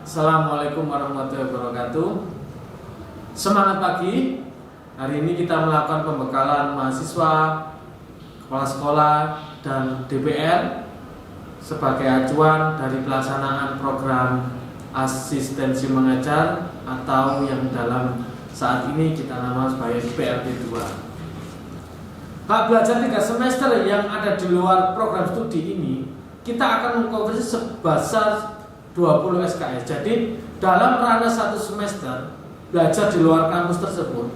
Assalamualaikum warahmatullahi wabarakatuh. Semangat pagi. Hari ini kita melakukan pembekalan mahasiswa, kepala sekolah, dan DPR sebagai acuan dari pelaksanaan program asistensi mengajar atau yang dalam saat ini kita nama sebagai PLP 2. Hak belajar 3 semester yang ada di luar program studi ini kita akan mengkonversi sebesar 20 SKS. Jadi dalam ranah 1 semester belajar di luar kampus tersebut,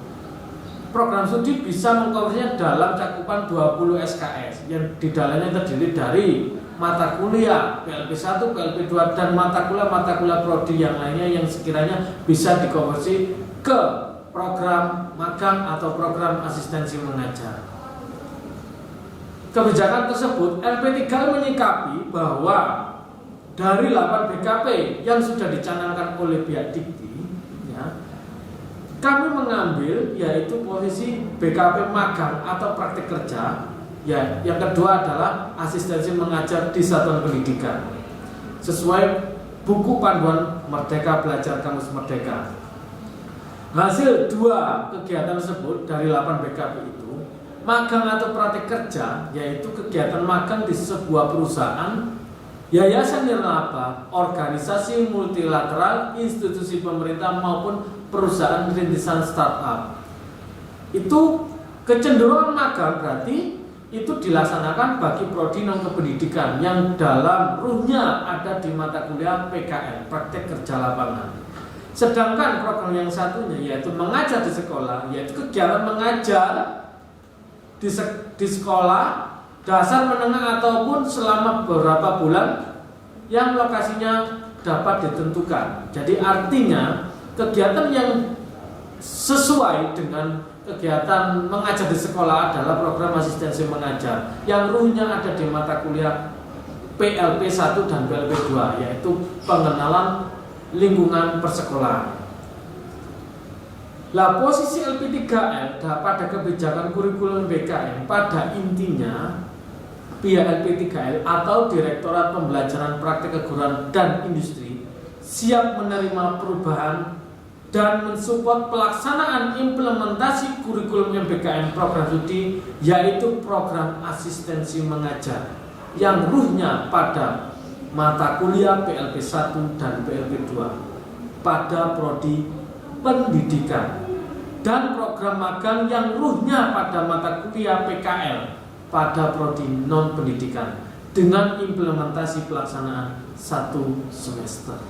program studi bisa mengkonversinya dalam cakupan 20 SKS yang di dalamnya terdiri dari mata kuliah PLP 1, PLP 2 dan mata kuliah prodi yang lainnya yang sekiranya bisa dikonversi ke program magang atau program asistensi mengajar. Kebijakan tersebut LP3 menyikapi bahwa dari 8 BKP yang sudah dicanangkan oleh pihak Dikti, ya, kami mengambil yaitu posisi BKP magang atau praktik kerja, ya, yang kedua adalah asistensi mengajar di satuan pendidikan sesuai buku panduan Merdeka Belajar Kamus Merdeka. Hasil 2 kegiatan tersebut dari 8 BKP itu, magang atau praktik kerja yaitu kegiatan magang di sebuah perusahaan, yayasan nirlaba, organisasi multilateral, institusi pemerintah maupun perusahaan rintisan startup. Itu kecenderungan magang berarti itu dilaksanakan bagi prodi non kependidikan yang dalam ruhnya ada di mata kuliah PKL, praktek kerja lapangan. Sedangkan program yang satunya yaitu mengajar di sekolah, yaitu kegiatan mengajar di sekolah dasar, menengah ataupun selama beberapa bulan yang lokasinya dapat ditentukan. Jadi artinya kegiatan yang sesuai dengan kegiatan mengajar di sekolah adalah program asistensi mengajar yang ruhnya ada di mata kuliah PLP 1 dan PLP 2 yaitu pengenalan lingkungan persekolahan. Lah posisi LP3L pada kebijakan kurikulum BKN pada intinya pihak LP3L atau Direktorat Pembelajaran Praktik Keguruan dan Industri siap menerima perubahan dan mensupport pelaksanaan implementasi kurikulum MBKM program studi yaitu program asistensi mengajar yang ruhnya pada mata kuliah PLP 1 dan PLP 2 pada prodi pendidikan dan program magang yang ruhnya pada mata kuliah PKL pada prodi non pendidikan dengan implementasi pelaksanaan 1 semester.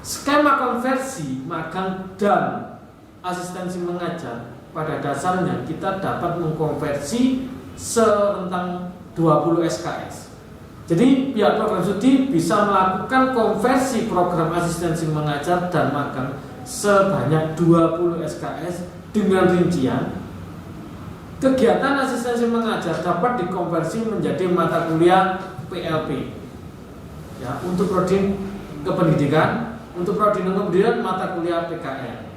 Skema konversi magang dan asistensi mengajar pada dasarnya kita dapat mengkonversi serentang 20 SKS. Jadi pihak program studi bisa melakukan konversi program asistensi mengajar dan magang sebanyak 20 SKS dengan rincian kegiatan asistensi mengajar dapat dikonversi menjadi mata kuliah PLP ya, untuk prodi kependidikan, untuk prodi non kependidikan mata kuliah PKL.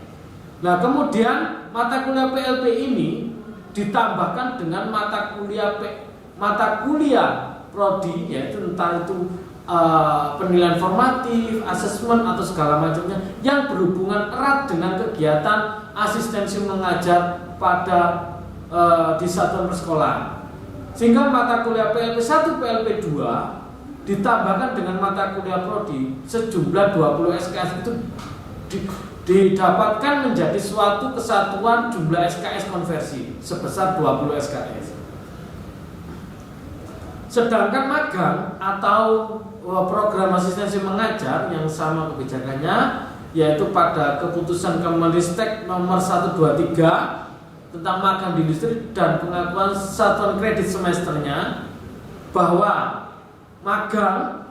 Nah kemudian mata kuliah PLP ini ditambahkan dengan mata kuliah prodi yaitu entah itu penilaian formatif, asesmen atau segala macamnya yang berhubungan erat dengan kegiatan asistensi mengajar pada di satuan persekolahan. Sehingga mata kuliah PLP 1, PLP 2 ditambahkan dengan mata kuliah prodi sejumlah 20 SKS itu didapatkan menjadi suatu kesatuan jumlah SKS konversi sebesar 20 SKS. Sedangkan magang atau program asistensi mengajar yang sama kebijakannya yaitu pada keputusan Kemenristek nomor 123 tentang magang di industri dan pengakuan satuan kredit semesternya bahwa magang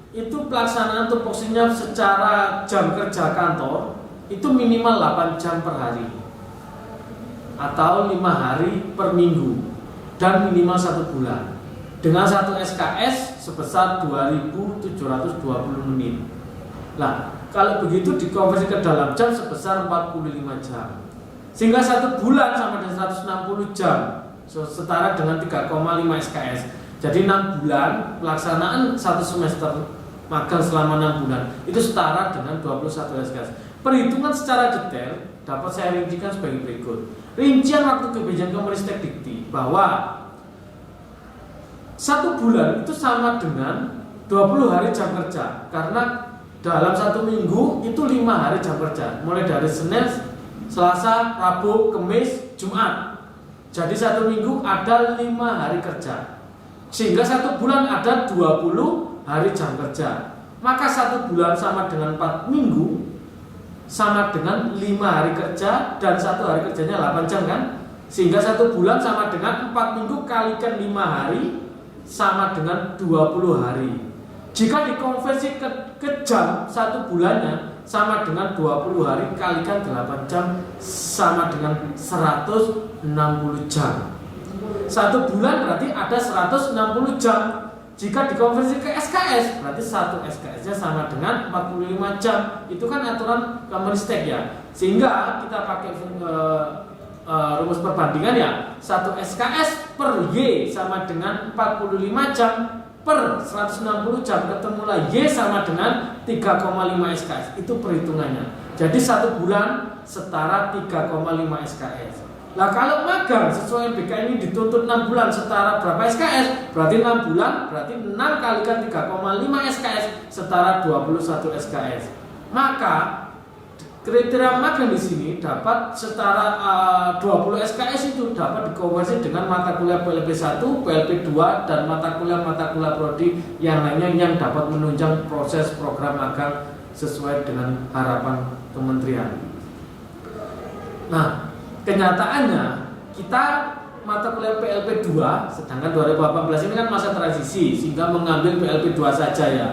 itu pelaksanaan tupoksinya secara jam kerja kantor itu minimal 8 jam per hari atau 5 hari per minggu dan minimal 1 bulan dengan 1 SKS sebesar 2.720 menit. Nah, kalau begitu dikonversi ke dalam jam sebesar 45 jam. Sehingga 1 bulan sama dengan 160 jam setara dengan 3,5 SKS. Jadi 6 bulan pelaksanaan 1 semester magang selama 6 bulan, itu setara dengan 21 SKS. Perhitungan secara detail dapat saya rincikan sebagai berikut. Rincian waktu kebijakan Kemenristek Dikti bahwa 1 bulan itu sama dengan 20 hari jam kerja, karena dalam 1 minggu itu 5 hari jam kerja, mulai dari Senin, Selasa, Rabu, Kamis, Jumat. Jadi 1 minggu ada 5 hari kerja, sehingga 1 bulan ada 20 hari jam kerja. Maka 1 bulan sama dengan 4 minggu, sama dengan 5 hari kerja, dan 1 hari kerjanya 8 jam kan. Sehingga 1 bulan sama dengan 4 minggu kalikan 5 hari, sama dengan 20 hari. Jika dikonversi ke jam, 1 bulannya sama dengan 20 hari kalikan 8 jam, sama dengan 160 jam. 1 bulan berarti ada 160 jam. Jika dikonversi ke SKS, berarti 1 SKS-nya sama dengan 45 jam. Itu kan aturan Kemenristek ya. Sehingga kita pakai rumus perbandingan ya, 1 SKS per Y sama dengan 45 jam per 160 jam, ketemulah Y sama dengan 3,5 SKS. Itu perhitungannya. Jadi 1 bulan setara 3,5 SKS. Nah kalau magang sesuai BK ini dituntut 6 bulan setara berapa SKS? Berarti 6 bulan, berarti 6 kalikan 3,5 SKS setara 21 SKS. Maka kriteria magang di sini dapat setara 20 SKS itu dapat dikonversi dengan mata kuliah PLP 1, PLP 2, dan mata kuliah prodi yang lainnya yang dapat menunjang proses program magang sesuai dengan harapan kementerian. Nah, kenyataannya kita mata kuliah PLP 2, sedangkan 2018 ini kan masa transisi sehingga mengambil PLP 2 saja ya.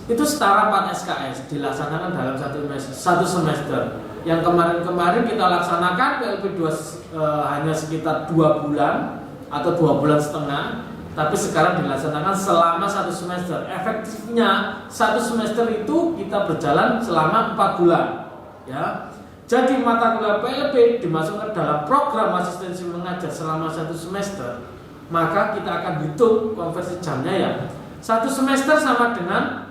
Itu setara 4 SKS dilaksanakan dalam satu semester. Yang kemarin kita laksanakan PLP 2 hanya sekitar 2 bulan atau 2 bulan setengah, tapi sekarang dilaksanakan selama 1 semester. Efektifnya 1 semester itu kita berjalan selama 4 bulan ya. Jadi mata kuliah PLP dimasukkan dalam program asistensi mengajar selama 1 semester, maka kita akan hitung konversi jamnya ya. 1 semester sama dengan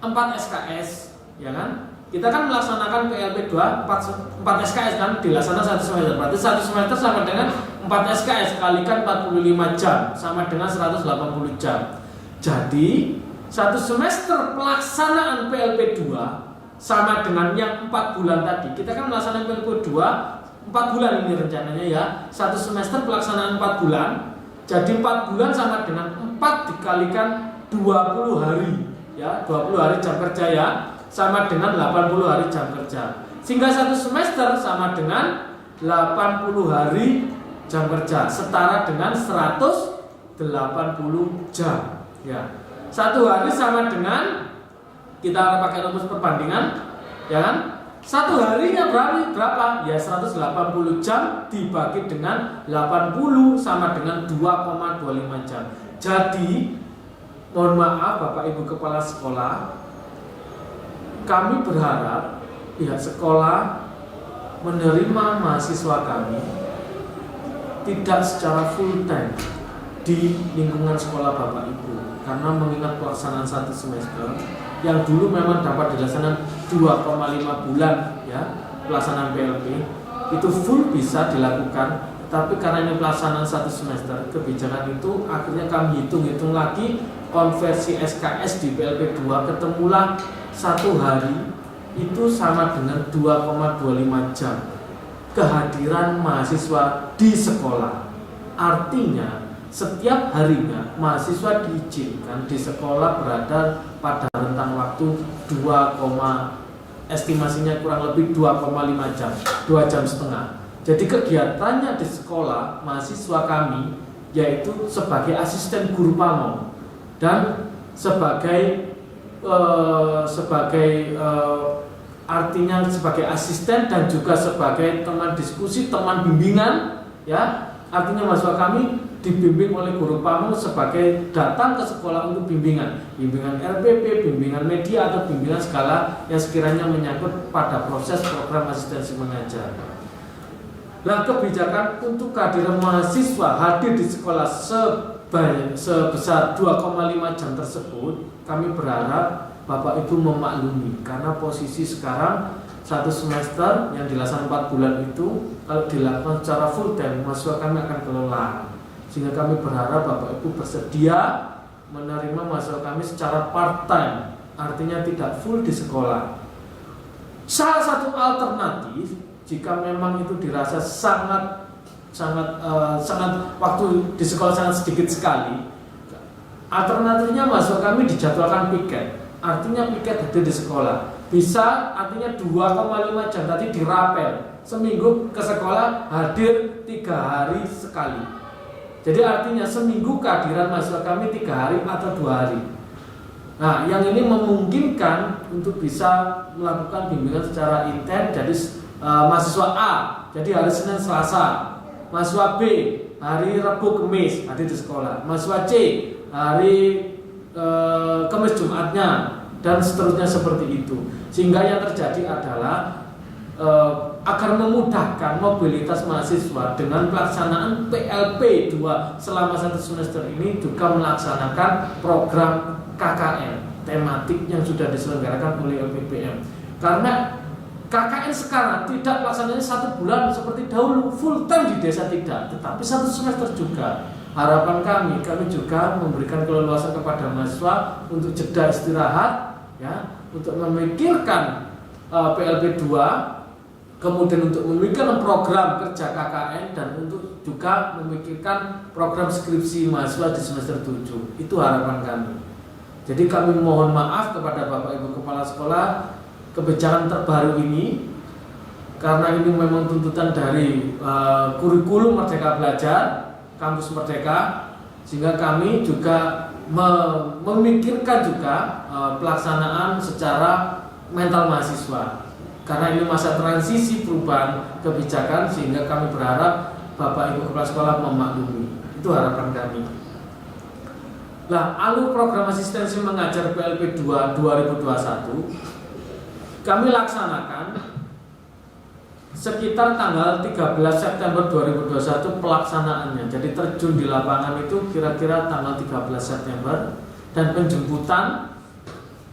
4 SKS, ya kan? Kita kan melaksanakan PLP 2 4 SKS kan, dilaksanakan 1 semester. Berarti 1 semester sama dengan 4 SKS kalikan 45 jam sama dengan 180 jam. Jadi 1 semester pelaksanaan PLP 2 sama dengan yang 4 bulan tadi. Kita kan melaksanakan PLP 2 4 bulan ini rencananya ya. 1 semester pelaksanaan 4 bulan. Jadi 4 bulan sama dengan 4 dikalikan 20 hari. Ya, 20 hari jam kerja ya, sama dengan 80 hari jam kerja. Sehingga 1 semester sama dengan 80 hari jam kerja, setara dengan 180 jam. Ya. 1 hari sama dengan, kita pakai rumus perbandingan, ya kan? 1 harinya berapa? Ya 180 jam dibagi dengan 80 sama dengan 2,25 jam. Jadi mohon maaf Bapak Ibu Kepala Sekolah, kami berharap pihak sekolah menerima mahasiswa kami tidak secara full time di lingkungan sekolah Bapak Ibu, karena mengingat pelaksanaan 1 semester yang dulu memang dapat dilaksanakan 2,5 bulan ya, pelaksanaan PLP itu full bisa dilakukan. Tapi karena ini pelaksanaan 1 semester, kebijakan itu akhirnya kami hitung lagi konversi SKS di PLP 2, ketemulah 1 hari itu sama dengan 2,25 jam kehadiran mahasiswa di sekolah. Artinya setiap harinya mahasiswa diizinkan di sekolah berada pada rentang waktu estimasinya kurang lebih 2,5 jam, 2 jam setengah. Jadi kegiatannya di sekolah mahasiswa kami yaitu sebagai asisten guru pamong dan artinya sebagai asisten dan juga sebagai teman diskusi, teman bimbingan ya. Artinya mahasiswa kami dibimbing oleh guru pamong sebagai datang ke sekolah untuk bimbingan RPP, bimbingan media atau bimbingan segala yang sekiranya menyangkut pada proses program asistensi mengajar. Nah, kebijakan untuk kehadiran mahasiswa hadir di sekolah sebesar 2,5 jam tersebut, kami berharap Bapak Ibu memaklumi karena posisi sekarang satu semester yang dilaksanakan 4 bulan itu kalau dilakukan secara full time mahasiswa kami akan kelelahan, sehingga kami berharap Bapak Ibu bersedia menerima mahasiswa kami secara part time, artinya tidak full di sekolah. Salah satu alternatif jika memang itu dirasa sangat waktu di sekolah sangat sedikit sekali, alternatifnya mahasiswa kami dijadwalkan piket. Artinya piket hadir di sekolah. Bisa artinya 2,5 jam tadi dirapel. Seminggu ke sekolah hadir 3 hari sekali. Jadi artinya seminggu kehadiran mahasiswa kami 3 hari atau 2 hari. Nah, yang ini memungkinkan untuk bisa melakukan bimbingan secara intens. Jadi mahasiswa A jadi hari Senin Selasa, mahasiswa B hari Rabu Kamis hadir di sekolah, mahasiswa C hari Kamis Jumatnya, dan seterusnya seperti itu. Sehingga yang terjadi adalah agar memudahkan mobilitas mahasiswa dengan pelaksanaan PLP 2 selama 1 semester ini juga melaksanakan program KKN tematik yang sudah diselenggarakan oleh LPPM. Karena KKN sekarang tidak pelaksananya 1 bulan seperti dahulu full time di desa, tidak, tetapi 1 semester juga. Harapan kami juga memberikan keleluasan kepada mahasiswa untuk jeda istirahat, ya, untuk memikirkan PLP 2, kemudian untuk memikirkan program kerja KKN, dan untuk juga memikirkan program skripsi mahasiswa di semester 7. Itu harapan kami. Jadi kami mohon maaf kepada Bapak Ibu Kepala Sekolah kebijakan terbaru ini, karena ini memang tuntutan dari kurikulum Merdeka Belajar, Kampus Merdeka, sehingga kami juga memikirkan juga pelaksanaan secara mental mahasiswa. Karena ini masa transisi perubahan kebijakan, sehingga kami berharap Bapak Ibu Kepala Sekolah memaklumi. Itu harapan kami. Nah, alur program asistensi mengajar PLP 2 2021 kami laksanakan sekitar tanggal 13 September 2021 pelaksanaannya. Jadi terjun di lapangan itu kira-kira tanggal 13 September, dan penjemputan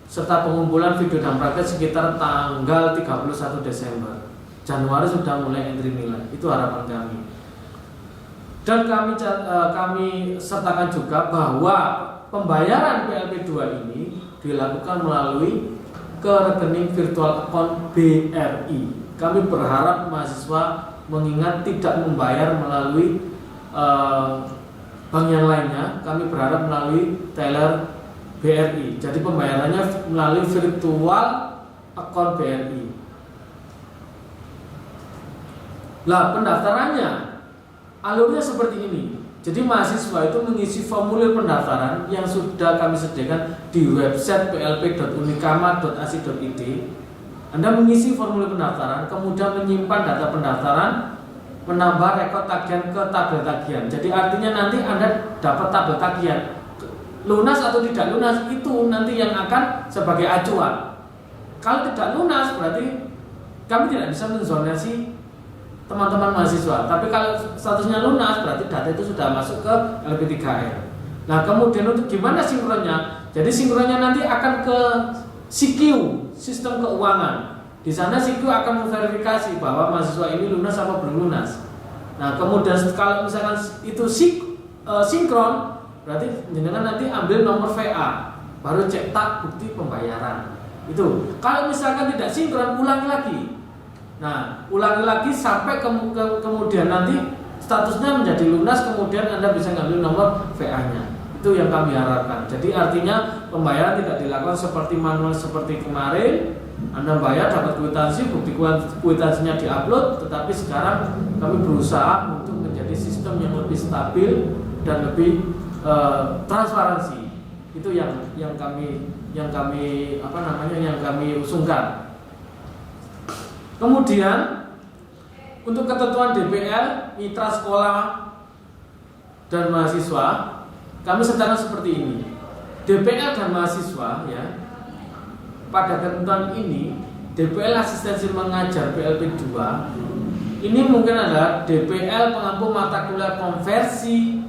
serta pengumpulan video dan praktek sekitar tanggal 31 Desember. Januari sudah mulai entry nilai. Itu harapan kami. Dan kami sertakan juga bahwa pembayaran PLP 2 ini dilakukan melalui ke rekening virtual account BRI. Kami berharap mahasiswa mengingat tidak membayar melalui bank yang lainnya, kami berharap melalui teller BRI. Jadi pembayarannya melalui virtual account BRI. Lah, pendaftarannya alurnya seperti ini. Jadi mahasiswa itu mengisi formulir pendaftaran yang sudah kami sediakan di website plp.unikama.ac.id. Anda mengisi formulir pendaftaran, kemudian menyimpan data pendaftaran, menambah rekod tagihan ke tabel tagihan. Jadi artinya nanti Anda dapat tabel tagihan, lunas atau tidak lunas, itu nanti yang akan sebagai acuan. Kalau tidak lunas berarti kami tidak bisa menzonasi teman-teman mahasiswa. Tapi kalau statusnya lunas berarti data itu sudah masuk ke LP3R. Nah, kemudian untuk gimana sinkronnya? Jadi sinkronnya nanti akan ke CQ, sistem keuangan. Di sana CQ akan memverifikasi bahwa mahasiswa ini lunas atau belum lunas. Nah, kemudian kalau misalkan itu sinkron, berarti jenengan nanti ambil nomor VA, baru cetak bukti pembayaran. Itu. Kalau misalkan tidak sinkron, ulangi lagi. Nah, ulangi lagi sampai kemudian nanti statusnya menjadi lunas, kemudian Anda bisa ngambil nomor VA-nya. Itu yang kami harapkan. Jadi artinya pembayaran tidak dilakukan seperti manual seperti kemarin. Anda bayar dapat kwitansi, bukti kwitansinya diupload, tetapi sekarang kami berusaha untuk menjadi sistem yang lebih stabil dan lebih transparansi. Itu yang kami usungkan. Kemudian untuk ketentuan DPL, mitra sekolah dan mahasiswa, kami sertakan seperti ini. DPL dan mahasiswa, ya, pada ketentuan ini DPL asistensi mengajar PLP 2 ini mungkin adalah DPL pengampu mata kuliah konversi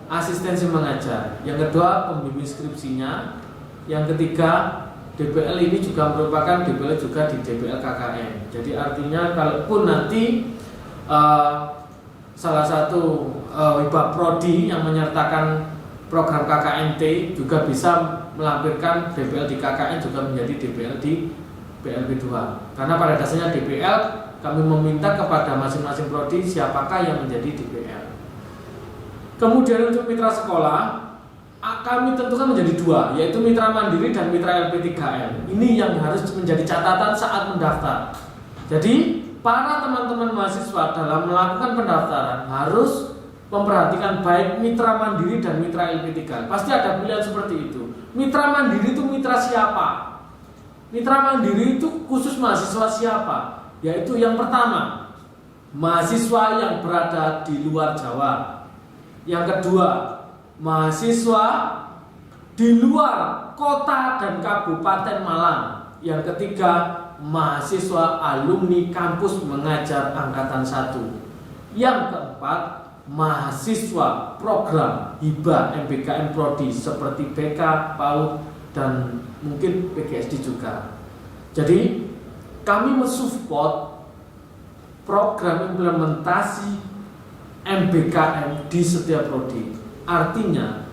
asistensi mengajar. Yang kedua pembimbing skripsinya. Yang ketiga DPL ini juga merupakan DPL juga di DPL KKN. Jadi artinya kalaupun nanti salah satu hibah prodi yang menyertakan program KKNT juga bisa melampirkan DPL di KKN juga menjadi DPL di PLB 2. Karena pada dasarnya DPL kami meminta kepada masing-masing prodi siapakah yang menjadi DPL. Kemudian untuk mitra sekolah kami tentukan menjadi dua, yaitu mitra mandiri dan mitra LP3M. Ini yang harus menjadi catatan saat mendaftar. Jadi para teman-teman mahasiswa dalam melakukan pendaftaran harus memperhatikan baik mitra mandiri dan mitra LP3M. Pasti ada pilihan seperti itu. Mitra mandiri itu mitra siapa? Mitra mandiri itu khusus mahasiswa siapa? Yaitu yang pertama, mahasiswa yang berada di luar Jawa. Yang kedua, mahasiswa di luar kota dan kabupaten Malang. Yang ketiga, mahasiswa alumni kampus mengajar angkatan 1. Yang keempat, mahasiswa program hibah MBKM Prodi seperti BK, PAUD, dan mungkin PGSD juga. Jadi kami mensupport program implementasi MBKM di setiap prodi. Artinya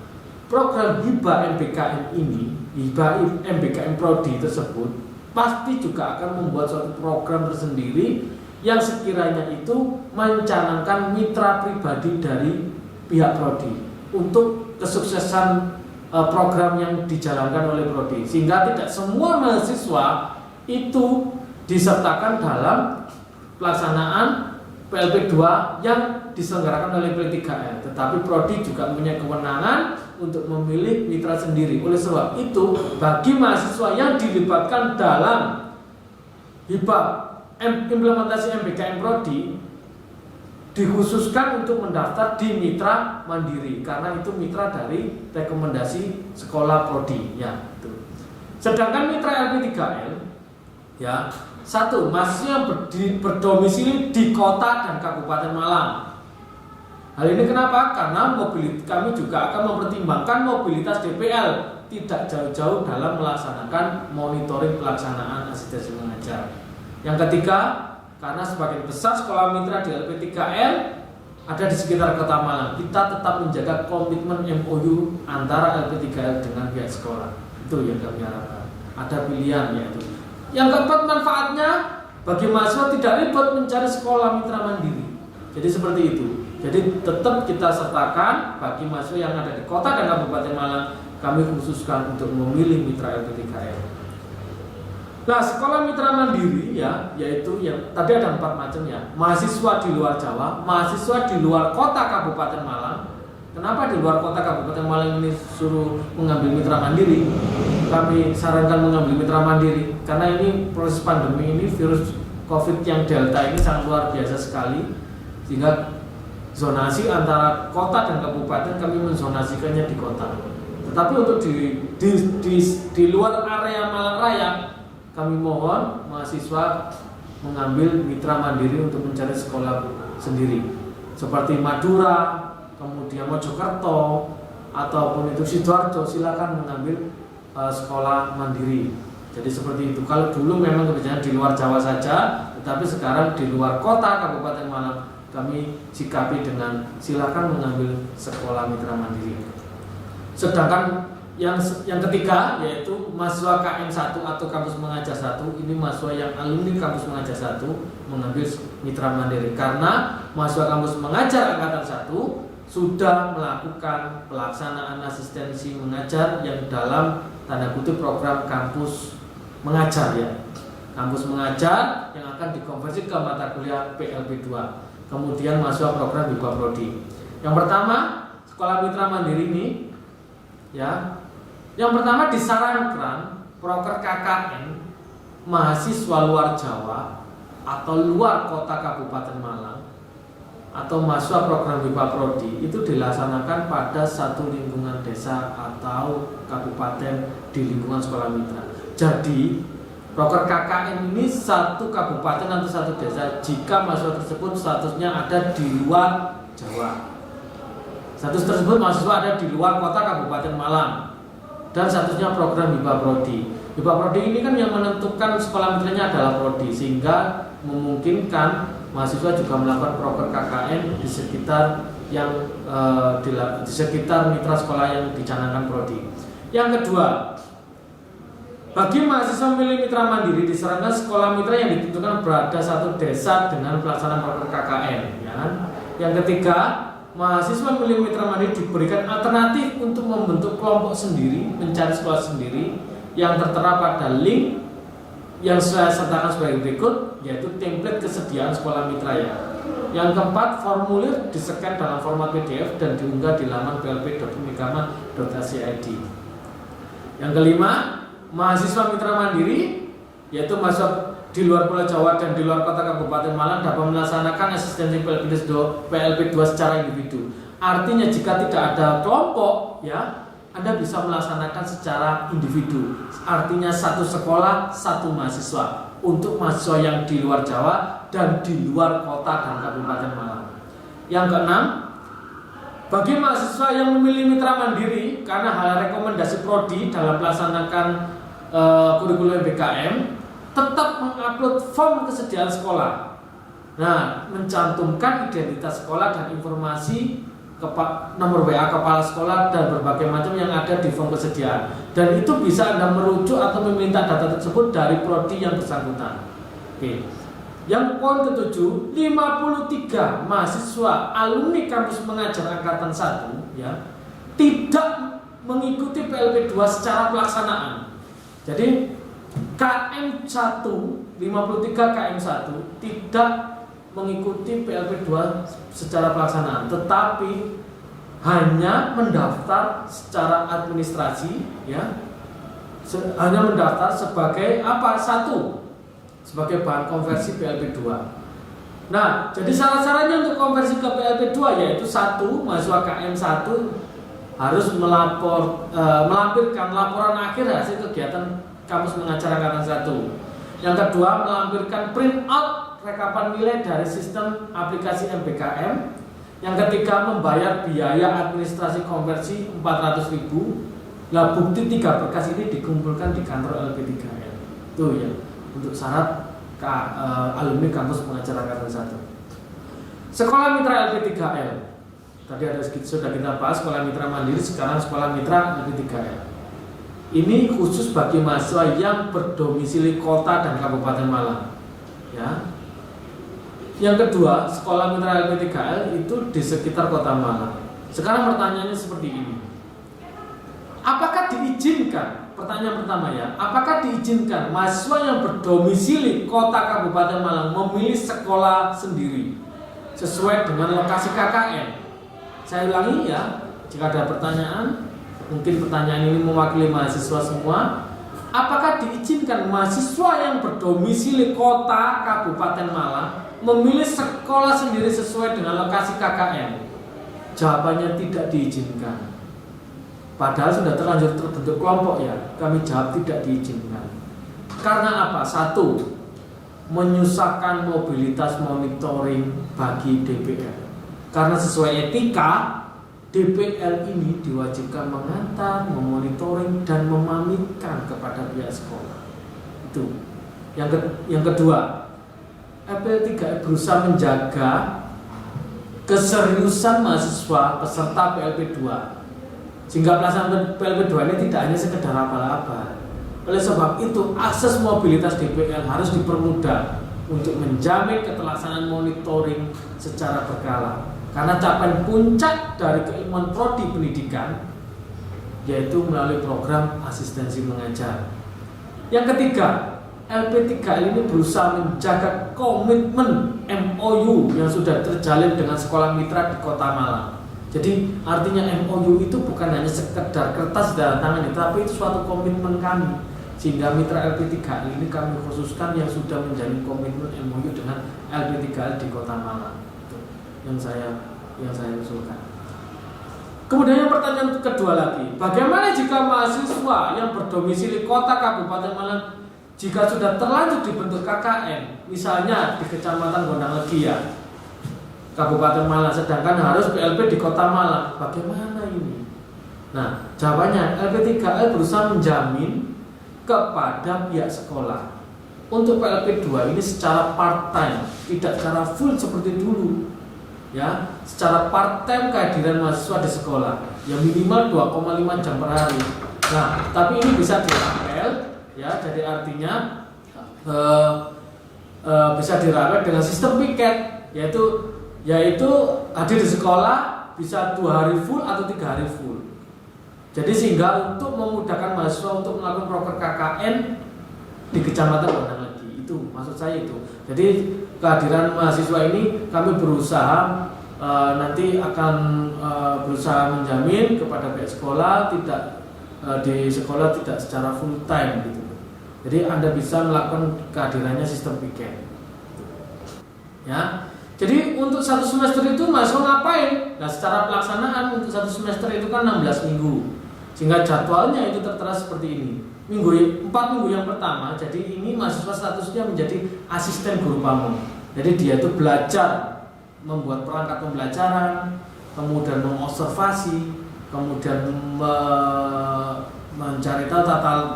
program hibah MBKM ini, hibah MBKM Prodi tersebut pasti juga akan membuat suatu program tersendiri yang sekiranya itu mencanangkan mitra pribadi dari pihak prodi untuk kesuksesan program yang dijalankan oleh prodi, sehingga tidak semua mahasiswa itu disertakan dalam pelaksanaan PLP 2 yang diselenggarakan oleh P3L, tetapi prodi juga punya kewenangan untuk memilih mitra sendiri. Oleh sebab itu, bagi mahasiswa yang dilibatkan dalam hibah implementasi MBKM Prodi dikhususkan untuk mendaftar di mitra mandiri karena itu mitra dari rekomendasi sekolah prodi ya itu. Sedangkan mitra LP3L ya, satu, mahasiswa yang berdomisili di kota dan Kabupaten Malang. Hal ini kenapa? Karena kami juga akan mempertimbangkan mobilitas DPL tidak jauh-jauh dalam melaksanakan monitoring pelaksanaan asistensi mengajar. Yang ketiga, karena sebagian besar sekolah mitra di LP3L ada di sekitar kota Malang, kita tetap menjaga komitmen MOU antara LP3L dengan pihak sekolah. Itu yang kami harapkan. Ada pilihan yaitu. Yang keempat, manfaatnya bagi mahasiswa tidak ribet mencari sekolah mitra mandiri. Jadi seperti itu. Jadi tetap kita sertakan bagi mahasiswa yang ada di kota dan Kabupaten Malang, kami khususkan untuk memilih mitra LP3L. Nah, sekolah mitra mandiri ya, yaitu yang tadi ada 4 macam ya. Mahasiswa di luar Jawa, mahasiswa di luar kota Kabupaten Malang. Kenapa di luar kota Kabupaten Malang ini suruh mengambil mitra mandiri? Kami sarankan mengambil mitra mandiri karena ini proses pandemi ini, virus COVID yang Delta ini sangat luar biasa sekali, sehingga zonasi antara kota dan kabupaten kami menzonasikannya di kota. Tetapi untuk di luar area Malang Raya, kami mohon mahasiswa mengambil mitra mandiri untuk mencari sekolah sendiri seperti Madura, kemudian Mojokerto ataupun itu Sidoarjo, silakan mengambil sekolah mandiri. Jadi seperti itu. Kalau dulu memang kebijakan di luar Jawa saja, tetapi sekarang di luar kota Kabupaten Malang kami sikapi dengan silakan mengambil sekolah mitra mandiri. Sedangkan yang ketiga yaitu mahasiswa KM1 atau kampus mengajar 1, ini mahasiswa yang alumni kampus mengajar 1 mengambil mitra mandiri karena mahasiswa kampus mengajar angkatan 1 sudah melakukan pelaksanaan asistensi mengajar yang dalam tanda kutip program kampus mengajar ya. Kampus mengajar yang akan dikonversi ke mata kuliah PLB 2. Kemudian mahasiswa program hibah prodi. Yang pertama, sekolah mitra mandiri ini ya. Yang pertama disarankan proker KKN mahasiswa luar Jawa atau luar kota Kabupaten Malang atau mahasiswa program hibah prodi itu dilaksanakan pada satu lingkungan desa atau kabupaten di lingkungan sekolah mitra. Jadi proker KKN ini satu kabupaten atau satu desa jika mahasiswa tersebut statusnya ada di luar Jawa. Status tersebut mahasiswa ada di luar kota Kabupaten Malang dan statusnya program hibah prodi. Di Pak Prodi ini kan yang menentukan sekolah mitranya adalah Prodi, sehingga memungkinkan mahasiswa juga melakukan proker KKN di sekitar di sekitar mitra sekolah yang dicanangkan Prodi. Yang kedua, bagi mahasiswa memilih mitra mandiri disarankan sekolah mitra yang ditentukan berada satu desa dengan pelaksanaan proker KKN. Ya. Yang ketiga, mahasiswa memilih mitra mandiri diberikan alternatif untuk membentuk kelompok sendiri, mencari sekolah sendiri yang tertera pada link yang saya sertakan sebagai berikut, yaitu template kesediaan sekolah mitra ya. Yang keempat, formulir di-scan dalam format PDF dan diunggah di laman plp.unikama.ac.id. Yang kelima, mahasiswa mitra mandiri, yaitu mahasiswa di luar Pulau Jawa dan di luar kota Kabupaten Malang dapat melaksanakan asistensi PLP2 secara individu. Artinya jika tidak ada kelompok, ya, Anda bisa melaksanakan secara individu. Artinya satu sekolah, satu mahasiswa. Untuk mahasiswa yang di luar Jawa dan di luar kota dan Kabupaten Malang. Yang keenam, bagi mahasiswa yang memilih mitra mandiri karena hal rekomendasi Prodi dalam melaksanakan kurikulum BKM, tetap mengupload form kesediaan sekolah. Nah, mencantumkan identitas sekolah dan informasi nomor WA kepala sekolah dan berbagai macam yang ada di form kesediaan. Dan itu bisa Anda merujuk atau meminta data tersebut dari Prodi yang bersangkutan. Oke. Yang poin ketujuh, 53 mahasiswa alumni kampus mengajar angkatan 1 ya, tidak mengikuti PLP2 secara pelaksanaan. Jadi KM1, 53 KM1 tidak mengikuti PLP2 secara pelaksanaan, tetapi hanya mendaftar secara administrasi ya, hanya mendaftar sebagai apa? Satu, sebagai bahan konversi PLP2. Nah, jadi syarat-syaratnya untuk konversi ke PLP2 yaitu satu, mahasiswa KM1 harus melampirkan laporan akhir hasil kegiatan kampus mengajar angkatan 1. Yang kedua, melampirkan print out rekapan nilai dari sistem aplikasi MBKM. Yang ketiga, membayar biaya administrasi konversi 400.000. Nah, bukti 3 berkas ini dikumpulkan di kantor LP3L. Itu ya, untuk syarat alumni kampus mengajar angkatan 1. Sekolah mitra LP3L. Tadi sudah kita bahas sekolah mitra mandiri, sekarang sekolah mitra LP3L. Ini khusus bagi mahasiswa yang berdomisili kota dan Kabupaten Malang. Ya. Yang kedua, sekolah mitra LP3L itu di sekitar kota Malang. Sekarang pertanyaannya seperti ini. Apakah diizinkan? Pertanyaan pertama ya, apakah diizinkan mahasiswa yang berdomisili kota Kabupaten Malang memilih sekolah sendiri sesuai dengan lokasi KKN? Saya ulangi ya, jika ada pertanyaan, mungkin pertanyaan ini mewakili mahasiswa semua. Apakah diizinkan mahasiswa yang berdomisili kota Kabupaten Malang memilih sekolah sendiri sesuai dengan lokasi KKN? Jawabannya tidak diizinkan. Padahal sudah terlanjur terbentuk kelompok ya. Kami jawab tidak diizinkan. Karena apa? Satu, menyusahkan mobilitas monitoring bagi DPL. Karena sesuai etika, DPL ini diwajibkan mengantar, memonitoring, dan memamitkan kepada pihak sekolah. Itu. Yang kedua, LP3 berusaha menjaga keseriusan mahasiswa peserta PLP2, sehingga pelaksanaan PLP2 ini tidak hanya sekedar abal-abal. Oleh sebab itu, akses mobilitas DPL harus dipermudah untuk menjamin keterlaksanaan monitoring secara berkala. Karena capaian puncak dari keilmuan prodi pendidikan yaitu melalui program asistensi mengajar. Yang ketiga, LP3L ini berusaha menjaga komitmen MOU yang sudah terjalin dengan sekolah mitra di Kota Malang. Jadi artinya MOU itu bukan hanya sekedar kertas dan tangan, tapi itu suatu komitmen kami. Sehingga mitra LP3L ini kami khususkan yang sudah menjalin komitmen MOU dengan LP3L di Kota Malang. Yang saya usulkan. Kemudian yang pertanyaan kedua lagi, bagaimana jika mahasiswa yang berdomisili kota Kabupaten Malang jika sudah terlanjur dibentuk KKN, misalnya di Kecamatan Gondang Legia, Kabupaten Malang, sedangkan harus PLP di Kota Malang, bagaimana ini? Nah, jawabannya LP3L berusaha menjamin kepada pihak sekolah. Untuk PLP 2 ini secara part time, tidak secara full seperti dulu. Ya, secara part time kehadiran mahasiswa di sekolah, ya minimal 2,5 jam per hari. Nah, tapi ini bisa dirapel, ya, jadi artinya bisa dirapel dengan sistem piket, yaitu hadir di sekolah bisa 2 hari full atau 3 hari full. Jadi sehingga untuk memudahkan mahasiswa untuk melakukan proker KKN di kecamatan mana lagi, itu maksud saya itu. Jadi kehadiran mahasiswa ini kami berusaha nanti akan berusaha menjamin kepada pihak sekolah tidak di sekolah tidak secara full time gitu. Jadi Anda bisa melakukan kehadirannya sistem piket. Ya. Jadi untuk 1 semester itu mahasiswa ngapain? Nah, secara pelaksanaan untuk 1 semester itu kan 16 minggu. Sehingga jadwalnya itu tertera seperti ini. 4 minggu yang pertama, jadi ini mahasiswa statusnya menjadi asisten guru pamong. Jadi dia itu belajar membuat perangkat pembelajaran, kemudian mengobservasi, kemudian mencari tahu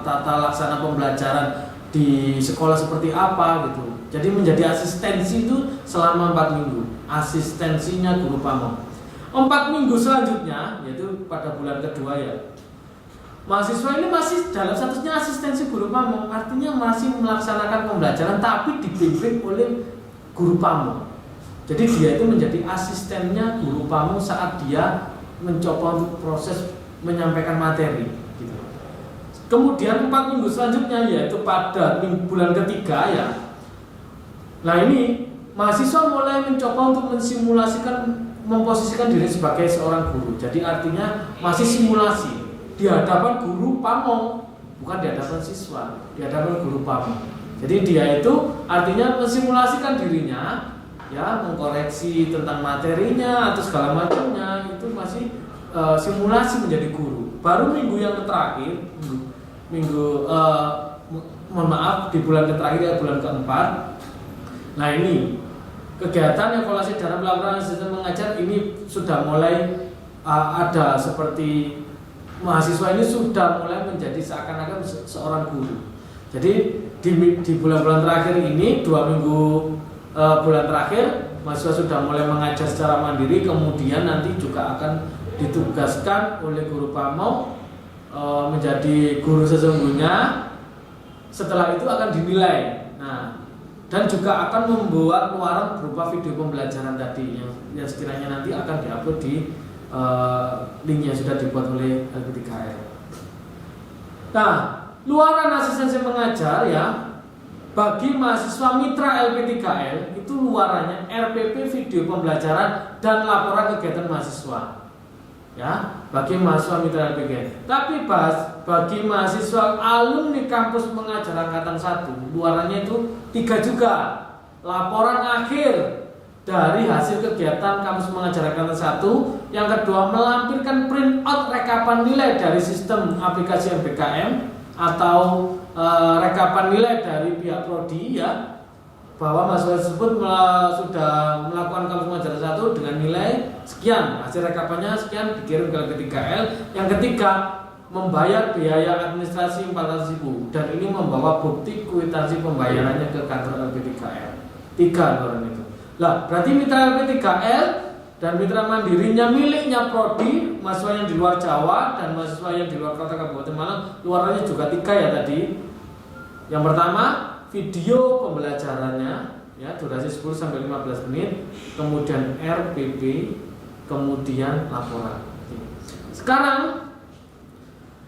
tata laksana pembelajaran di sekolah seperti apa gitu. Jadi menjadi asistensi itu selama 4 minggu. Asistensinya guru pamong. 4 minggu selanjutnya, yaitu pada bulan kedua ya, mahasiswa ini masih dalam statusnya asistensi guru pamong, artinya masih melaksanakan pembelajaran tapi dibimbing oleh guru pamong. Jadi dia itu menjadi asistennya guru pamong saat dia mencoba untuk proses menyampaikan materi. Gitu. Kemudian 4 minggu selanjutnya yaitu pada bulan ketiga ya. Nah ini mahasiswa mulai mencoba untuk memposisikan diri sebagai seorang guru. Jadi artinya masih simulasi di hadapan guru pamong, bukan di hadapan siswa, di hadapan guru pamong. Jadi dia itu artinya mensimulasikan dirinya, ya, mengkoreksi tentang materinya atau segala macamnya, itu masih simulasi menjadi guru. Baru minggu yang terakhir, mohon maaf, di bulan terakhir ya, bulan keempat. Nah ini kegiatan evaluasi dalam pelaporan sistem mengajar ini sudah mulai ada seperti mahasiswa ini sudah mulai menjadi seakan-akan seorang guru. Jadi di bulan-bulan terakhir ini 2 minggu bulan terakhir mahasiswa sudah mulai mengajar secara mandiri, kemudian nanti juga akan ditugaskan oleh guru pamong menjadi guru sesungguhnya. Setelah itu akan dinilai. Nah, dan juga akan membuat keluaran berupa video pembelajaran tadi yang sekiranya nanti akan diupload di link yang sudah dibuat oleh LP3L. Nah, luaran asistensi mengajar ya, bagi mahasiswa mitra LP3L itu luarannya RPP video pembelajaran dan laporan kegiatan mahasiswa. Ya, bagi mahasiswa mitra LP3L. Tapi bagi mahasiswa alumni kampus mengajar angkatan 1, luarannya itu 3 juga. Laporan akhir dari hasil kegiatan kampus mengajar angkatan 1, yang kedua melampirkan print out rekapan nilai dari sistem aplikasi MBKM atau rekapan nilai dari pihak prodi ya, bahwa mahasiswa tersebut sudah melakukan kampus mengajar 1 dengan nilai sekian, hasil rekapannya sekian, dikirim ke LP3L. Yang ketiga membayar biaya administrasi 400.000 dan ini membawa bukti kwitansi pembayarannya ke kantor LP3L. 3 luaran itu. Lah, berarti mitra LP3L dan mitra mandirinya miliknya prodi, mahasiswa yang di luar Jawa dan mahasiswa yang di luar kota Kabupaten Malang, luarannya juga 3 ya tadi. Yang pertama, video pembelajarannya ya, durasi 10 sampai 15 menit, kemudian RPP, kemudian laporan. Sekarang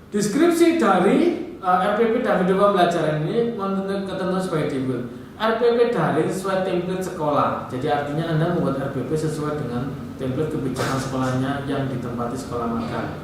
deskripsi dari RPP dan video pembelajaran ini menurut ketentuan sebagai berikut. RPP daring sesuai template sekolah. Jadi artinya Anda membuat RPP sesuai dengan template kebijakan sekolahnya yang ditempati sekolah magang.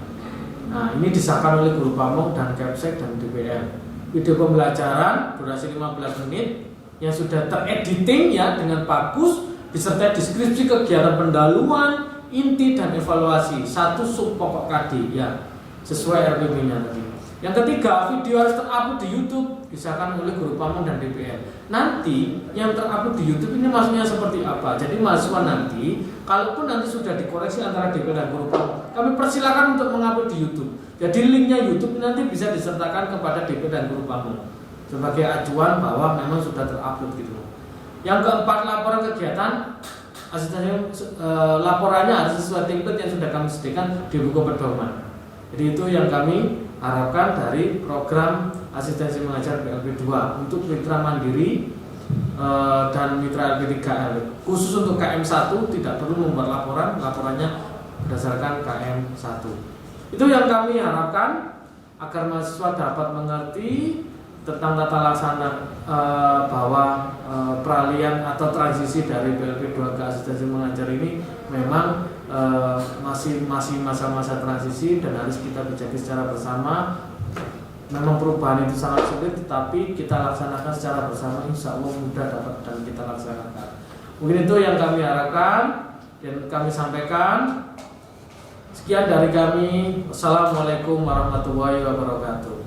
Nah, ini disahkan oleh guru pamong dan Kepsek dan DPR. Video pembelajaran durasi 15 menit yang sudah terediting ya dengan bagus, disertai deskripsi kegiatan pendahuluan, inti dan evaluasi. 1 sub pokok KD ya, sesuai RPP-nya tadi. Yang ketiga, video harus terupload di YouTube, disahkan oleh guru pamong dan DPR. Nanti yang terupload di YouTube ini maksudnya seperti apa? Jadi mahasiswa nanti, kalaupun nanti sudah dikoreksi antara DPR dan guru pamong, kami persilakan untuk mengupload di YouTube. Jadi linknya YouTube nanti bisa disertakan kepada DPR dan guru pamong sebagai acuan bahwa memang sudah terupload gitu. Yang keempat, laporan kegiatan laporannya harus sesuai template yang sudah kami sediakan di buku pedoman. Jadi itu yang kami harapkan dari program asistensi mengajar PLP 2 untuk mitra mandiri dan mitra LP 3L. Khusus untuk KM1 tidak perlu membuat laporannya berdasarkan KM1. Itu yang kami harapkan agar mahasiswa dapat mengerti tentang tata laksana bahwa peralihan atau transisi dari PLP 2 ke asistensi mengajar ini memang masih masa-masa transisi dan harus kita bijaki secara bersama. Memang perubahan itu sangat sulit, tetapi kita laksanakan secara bersama, insya Allah mudah dapat dan kita laksanakan. Mungkin itu yang kami harapkan dan kami sampaikan. Sekian dari kami. Wassalamualaikum warahmatullahi wabarakatuh.